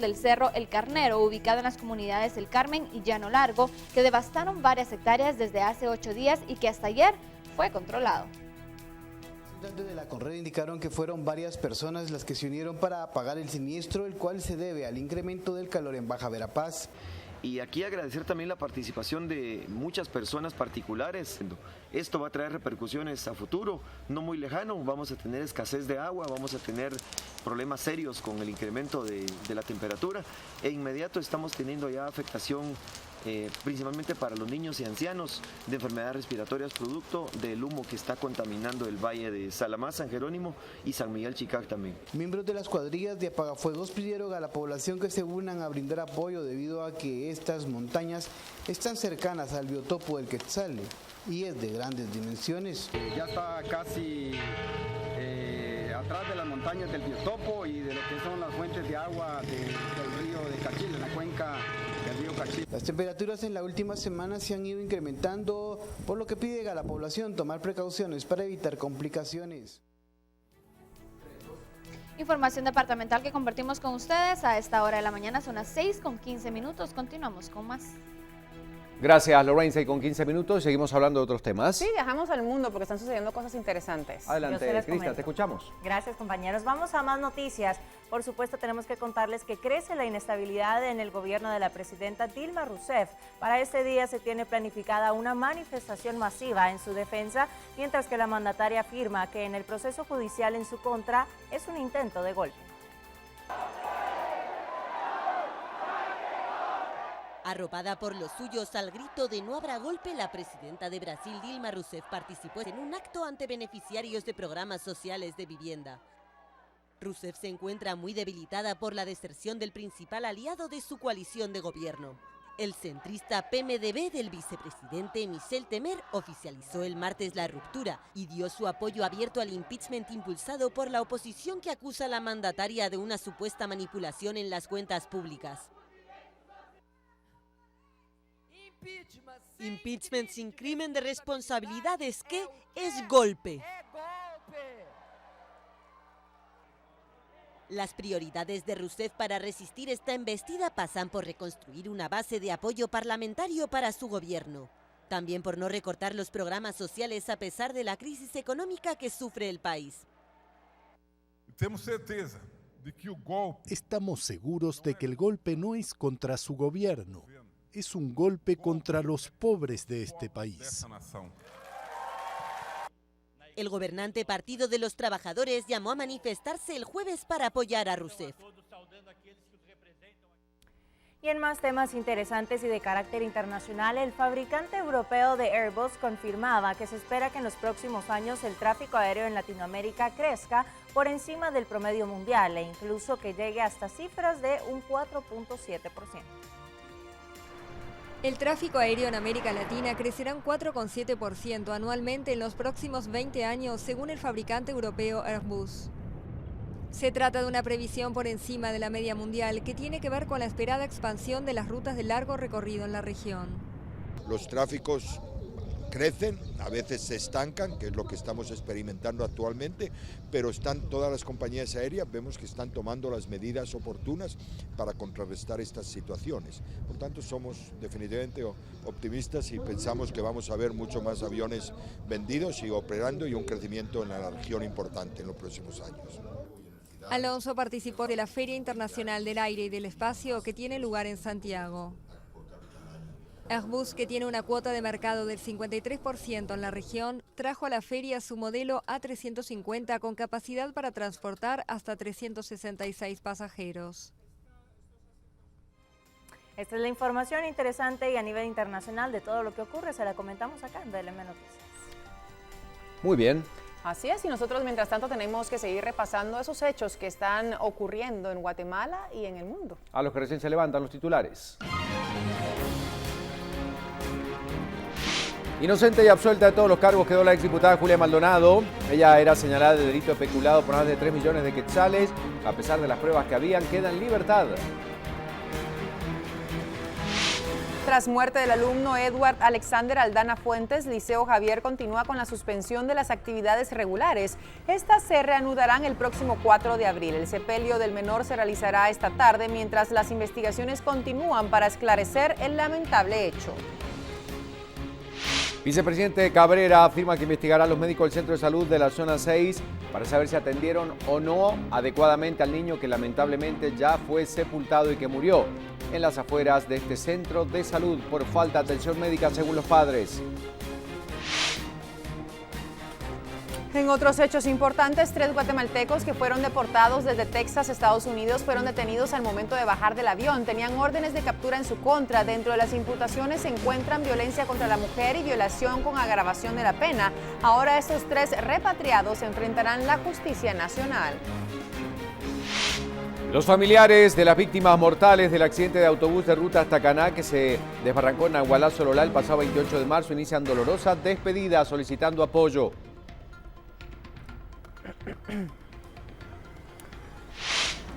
del Cerro El Carnero, ubicado en las comunidades El Carmen y Llano Largo, que devastaron varias hectáreas desde hace 8 días y que hasta ayer fue controlado. De la Conred indicaron que fueron varias personas las que se unieron para apagar el siniestro, el cual se debe al incremento del calor en Baja Verapaz. Y aquí agradecer también la participación de muchas personas particulares. Esto va a traer repercusiones a futuro, no muy lejano. Vamos a tener escasez de agua, vamos a tener problemas serios con el incremento de la temperatura. E inmediato estamos teniendo ya afectación principalmente para los niños y ancianos de enfermedades respiratorias producto del humo que está contaminando el valle de Salamá, San Jerónimo y San Miguel Chicac también. Miembros de las cuadrillas de apagafuegos pidieron a la población que se unan a brindar apoyo debido a que estas montañas están cercanas al biotopo del Quetzal y es de grandes dimensiones. Ya está casi atrás de las montañas del biotopo y de lo que son las fuentes de agua del río de Cachil, en la cuenca del río Cachil. Las temperaturas en la última semana se han ido incrementando, por lo que pide a la población tomar precauciones para evitar complicaciones. Información departamental que compartimos con ustedes a esta hora de la mañana, son las 6:15. Continuamos con más. Gracias, Lorraine. 6:15. Seguimos hablando de otros temas. Sí, viajamos al mundo porque están sucediendo cosas interesantes. Adelante, Crista, te escuchamos. Gracias, compañeros. Vamos a más noticias. Por supuesto, tenemos que contarles que crece la inestabilidad en el gobierno de la presidenta Dilma Rousseff. Para este día se tiene planificada una manifestación masiva en su defensa, mientras que la mandataria afirma que en el proceso judicial en su contra es un intento de golpe. Arropada por los suyos al grito de no habrá golpe, la presidenta de Brasil, Dilma Rousseff, participó en un acto ante beneficiarios de programas sociales de vivienda. Rousseff se encuentra muy debilitada por la deserción del principal aliado de su coalición de gobierno. El centrista PMDB del vicepresidente Michel Temer oficializó el martes la ruptura y dio su apoyo abierto al impeachment impulsado por la oposición que acusa a la mandataria de una supuesta manipulación en las cuentas públicas. Impeachment sin crimen de responsabilidad es que es golpe. Las prioridades de Rousseff para resistir esta embestida pasan por reconstruir una base de apoyo parlamentario para su gobierno. También por no recortar los programas sociales a pesar de la crisis económica que sufre el país. Estamos seguros de que el golpe no es contra su gobierno. Es un golpe contra los pobres de este país. El gobernante Partido de los Trabajadores llamó a manifestarse el jueves para apoyar a Rousseff. Y en más temas interesantes y de carácter internacional, el fabricante europeo de Airbus confirmaba que se espera que en los próximos años el tráfico aéreo en Latinoamérica crezca por encima del promedio mundial e incluso que llegue hasta cifras de un 4.7%. El tráfico aéreo en América Latina crecerá un 4,7% anualmente en los próximos 20 años, según el fabricante europeo Airbus. Se trata de una previsión por encima de la media mundial que tiene que ver con la esperada expansión de las rutas de largo recorrido en la región. Los tráficos crecen, a veces se estancan, que es lo que estamos experimentando actualmente, pero están todas las compañías aéreas, vemos que están tomando las medidas oportunas para contrarrestar estas situaciones. Por tanto, somos definitivamente optimistas y pensamos que vamos a ver mucho más aviones vendidos y operando y un crecimiento en la región importante en los próximos años. Alonso participó de la Feria Internacional del Aire y del Espacio que tiene lugar en Santiago. Airbus, que tiene una cuota de mercado del 53% en la región, trajo a la feria su modelo A350 con capacidad para transportar hasta 366 pasajeros. Esta es la información interesante y a nivel internacional de todo lo que ocurre, se la comentamos acá en BLM Noticias. Muy bien. Así es, y nosotros mientras tanto tenemos que seguir repasando esos hechos que están ocurriendo en Guatemala y en el mundo. A los que recién se levantan los titulares. Inocente y absuelta de todos los cargos quedó la exdiputada Julia Maldonado. Ella era señalada de delito de peculado por más de 3 millones de quetzales. A pesar de las pruebas que habían, queda en libertad. Tras muerte del alumno Edward Alexander Aldana Fuentes, Liceo Javier continúa con la suspensión de las actividades regulares. Estas se reanudarán el próximo 4 de abril. El sepelio del menor se realizará esta tarde mientras las investigaciones continúan para esclarecer el lamentable hecho. Vicepresidente Cabrera afirma que investigará a los médicos del Centro de Salud de la Zona 6 para saber si atendieron o no adecuadamente al niño que lamentablemente ya fue sepultado y que murió en las afueras de este centro de salud por falta de atención médica, según los padres. En otros hechos importantes, 3 guatemaltecos que fueron deportados desde Texas, Estados Unidos, fueron detenidos al momento de bajar del avión. Tenían órdenes de captura en su contra. Dentro de las imputaciones se encuentran violencia contra la mujer y violación con agravación de la pena. Ahora estos 3 repatriados enfrentarán la justicia nacional. Los familiares de las víctimas mortales del accidente de autobús de ruta hasta Caná, que se desbarrancó en Nahualá, Sololá, el pasado 28 de marzo, inician dolorosa despedida solicitando apoyo.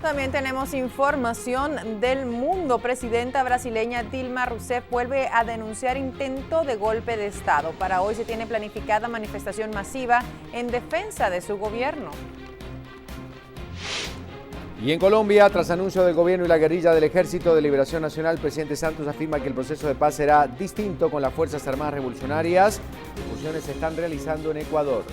También tenemos información del mundo. Presidenta brasileña Dilma Rousseff vuelve a denunciar intento de golpe de Estado. Para hoy se tiene planificada manifestación masiva en defensa de su gobierno. Y en Colombia, tras anuncio del gobierno y la guerrilla del Ejército de Liberación Nacional, el presidente Santos afirma que el proceso de paz será distinto con las Fuerzas Armadas Revolucionarias. Discusiones se están realizando en Ecuador.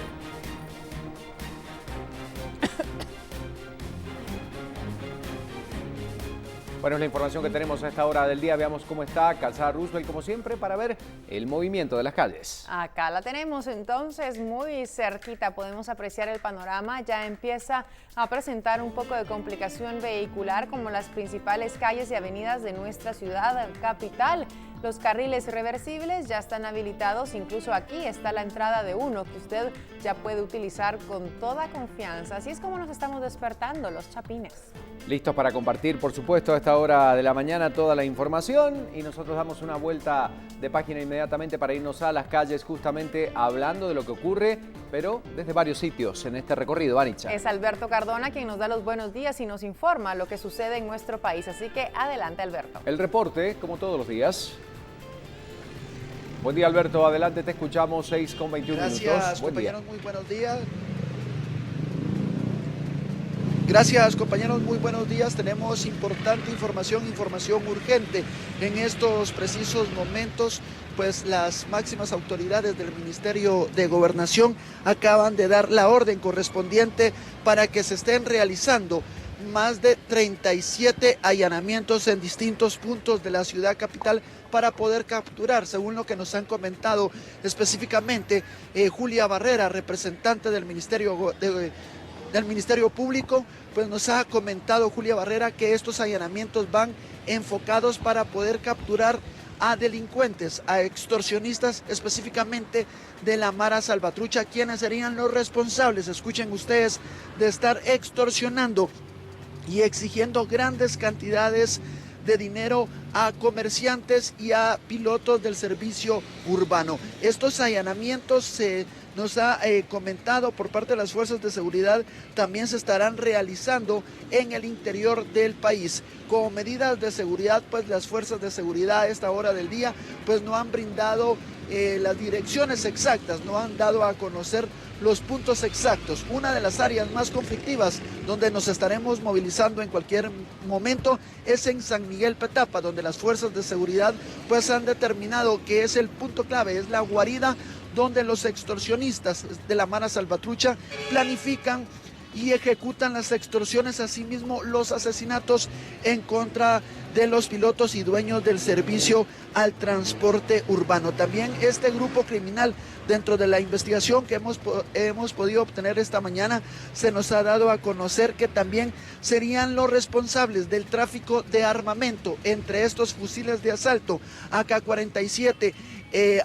Bueno, es la información que tenemos a esta hora del día. Veamos cómo está Calzada Roosevelt, como siempre, para ver el movimiento de las calles. Acá la tenemos entonces muy cerquita. Podemos apreciar el panorama. Ya empieza a presentar un poco de complicación vehicular como las principales calles y avenidas de nuestra ciudad capital. Los carriles reversibles ya están habilitados, incluso aquí está la entrada de uno que usted ya puede utilizar con toda confianza. Así es como nos estamos despertando los chapines. Listos para compartir, por supuesto, a esta hora de la mañana toda la información y nosotros damos una vuelta de página inmediatamente para irnos a las calles justamente hablando de lo que ocurre, pero desde varios sitios en este recorrido, Anicha. Es Alberto Cardona quien nos da los buenos días y nos informa lo que sucede en nuestro país, así que adelante, Alberto. El reporte, como todos los días. Buen día, Alberto, adelante, te escuchamos, 6:21 minutos. Gracias, compañeros, muy buenos días. Gracias, compañeros, muy buenos días. Tenemos importante información urgente. En estos precisos momentos, pues las máximas autoridades del Ministerio de Gobernación acaban de dar la orden correspondiente para que se estén realizando más de 37 allanamientos en distintos puntos de la ciudad capital para poder capturar, según lo que nos han comentado específicamente Julia Barrera, representante del Ministerio Público, pues nos ha comentado Julia Barrera que estos allanamientos van enfocados para poder capturar a delincuentes, a extorsionistas, específicamente de la Mara Salvatrucha, quienes serían los responsables, escuchen ustedes, de estar extorsionando y exigiendo grandes cantidades de dinero a comerciantes y a pilotos del servicio urbano. Estos allanamientos se nos ha comentado por parte de las fuerzas de seguridad, también se estarán realizando en el interior del país. Como medidas de seguridad, pues las fuerzas de seguridad a esta hora del día pues no han brindado las direcciones exactas, no han dado a conocer los puntos exactos. Una de las áreas más conflictivas donde nos estaremos movilizando en cualquier momento es en San Miguel Petapa, donde las fuerzas de seguridad pues han determinado que es el punto clave, es la guarida donde los extorsionistas de la Mara Salvatrucha planifican y ejecutan las extorsiones, asimismo los asesinatos en contra de los pilotos y dueños del servicio al transporte urbano. También este grupo criminal, dentro de la investigación que hemos podido obtener esta mañana, se nos ha dado a conocer que también serían los responsables del tráfico de armamento, entre estos fusiles de asalto, AK-47,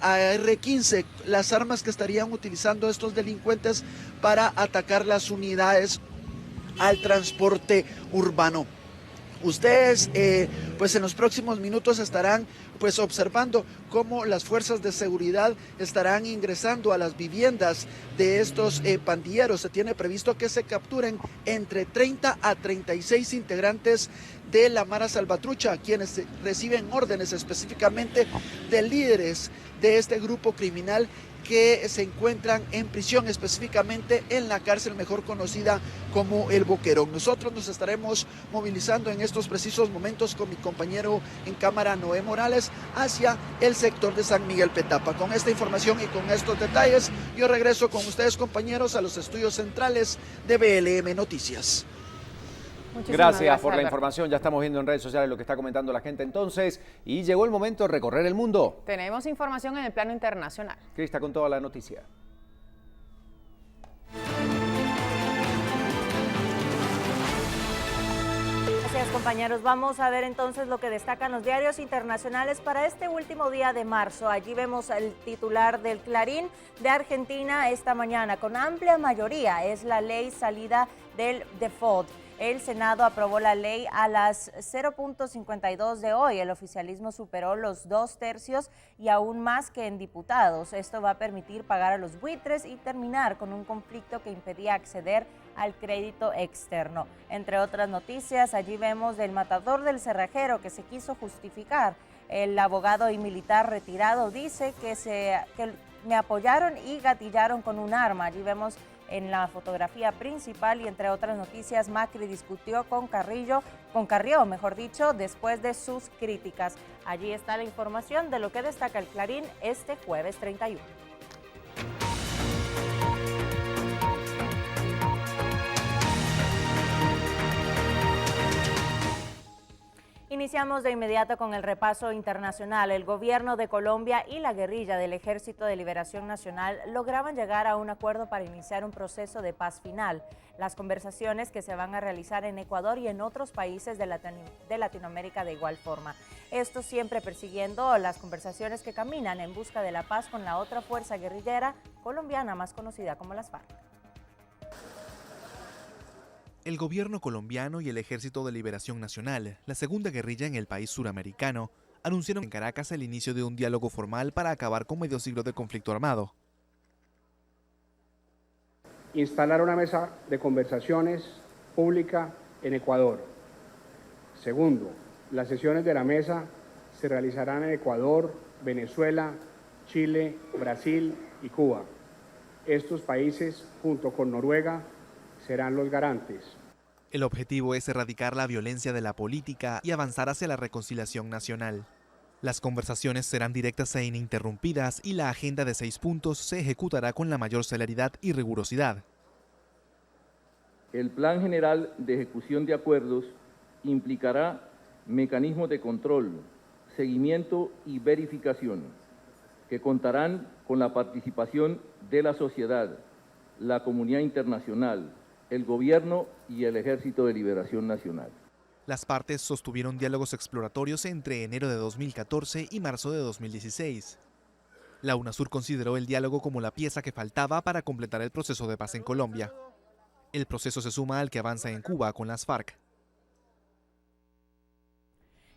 AR-15, las armas que estarían utilizando estos delincuentes para atacar las unidades al transporte urbano. Ustedes pues en los próximos minutos estarán pues observando cómo las fuerzas de seguridad estarán ingresando a las viviendas de estos pandilleros. Se tiene previsto que se capturen entre 30 a 36 integrantes de la Mara Salvatrucha, quienes reciben órdenes específicamente de líderes de este grupo criminal que se encuentran en prisión, específicamente en la cárcel mejor conocida como El Boquerón. Nosotros nos estaremos movilizando en estos precisos momentos con mi compañero en cámara Noé Morales hacia el sector de San Miguel Petapa. Con esta información y con estos detalles, yo regreso con ustedes, compañeros, a los estudios centrales de BLM Noticias. Gracias por la información. Ya estamos viendo en redes sociales lo que está comentando la gente entonces. Y llegó el momento de recorrer el mundo. Tenemos información en el plano internacional. Crista con toda la noticia. Gracias, compañeros. Vamos a ver entonces lo que destacan los diarios internacionales para este último día de marzo. Allí vemos el titular del Clarín de Argentina esta mañana. Con amplia mayoría es la ley salida del default. El Senado aprobó la ley a las 0.52 de hoy. El oficialismo superó los 2/3 y aún más que en diputados. Esto va a permitir pagar a los buitres y terminar con un conflicto que impedía acceder al crédito externo. Entre otras noticias, allí vemos del matador del cerrajero que se quiso justificar. El abogado y militar retirado dice que me apoyaron y gatillaron con un arma. Allí vemos en la fotografía principal y entre otras noticias, Macri discutió con Carrió, después de sus críticas. Allí está la información de lo que destaca el Clarín este jueves 31. Iniciamos de inmediato con el repaso internacional. El gobierno de Colombia y la guerrilla del Ejército de Liberación Nacional lograban llegar a un acuerdo para iniciar un proceso de paz final. Las conversaciones que se van a realizar en Ecuador y en otros países de Latinoamérica de igual forma. Esto siempre persiguiendo las conversaciones que caminan en busca de la paz con la otra fuerza guerrillera colombiana más conocida como las FARC. El gobierno colombiano y el Ejército de Liberación Nacional, la segunda guerrilla en el país suramericano, anunciaron en Caracas el inicio de un diálogo formal para acabar con medio siglo de conflicto armado. Instalar una mesa de conversaciones pública en Ecuador. Segundo, las sesiones de la mesa se realizarán en Ecuador, Venezuela, Chile, Brasil y Cuba. Estos países, junto con Noruega, serán los garantes. El objetivo es erradicar la violencia de la política y avanzar hacia la reconciliación nacional. Las conversaciones serán directas e ininterrumpidas y la agenda de 6 puntos se ejecutará con la mayor celeridad y rigurosidad. El Plan General de Ejecución de Acuerdos implicará mecanismos de control, seguimiento y verificación que contarán con la participación de la sociedad, la comunidad internacional, el gobierno y el Ejército de Liberación Nacional. Las partes sostuvieron diálogos exploratorios entre enero de 2014 y marzo de 2016. La UNASUR consideró el diálogo como la pieza que faltaba para completar el proceso de paz en Colombia. El proceso se suma al que avanza en Cuba con las FARC.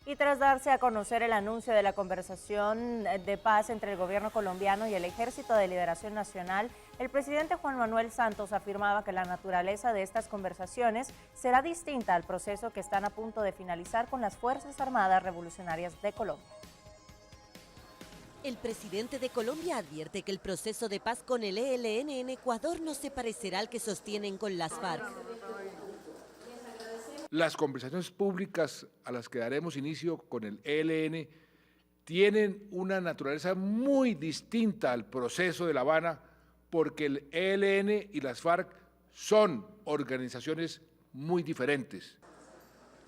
Y tras darse a conocer el anuncio de la conversación de paz entre el gobierno colombiano y el Ejército de Liberación Nacional, el presidente Juan Manuel Santos afirmaba que la naturaleza de estas conversaciones será distinta al proceso que están a punto de finalizar con las Fuerzas Armadas Revolucionarias de Colombia. El presidente de Colombia advierte que el proceso de paz con el ELN en Ecuador no se parecerá al que sostienen con las FARC. Las conversaciones públicas a las que daremos inicio con el ELN tienen una naturaleza muy distinta al proceso de La Habana, porque el ELN y las FARC son organizaciones muy diferentes.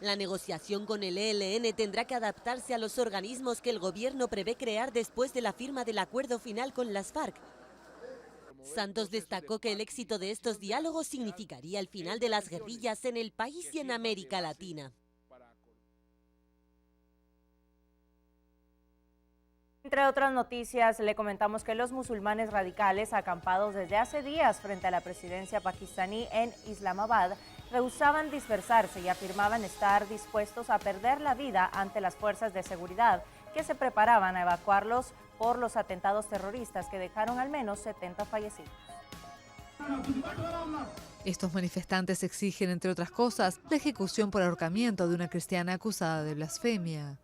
La negociación con el ELN tendrá que adaptarse a los organismos que el gobierno prevé crear después de la firma del acuerdo final con las FARC. Santos destacó que el éxito de estos diálogos significaría el final de las guerrillas en el país y en América Latina. Entre otras noticias, le comentamos que los musulmanes radicales acampados desde hace días frente a la presidencia pakistaní en Islamabad rehusaban dispersarse y afirmaban estar dispuestos a perder la vida ante las fuerzas de seguridad que se preparaban a evacuarlos por los atentados terroristas que dejaron al menos 70 fallecidos. Estos manifestantes exigen, entre otras cosas, la ejecución por ahorcamiento de una cristiana acusada de blasfemia.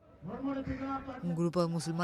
Un grupo de musulmanes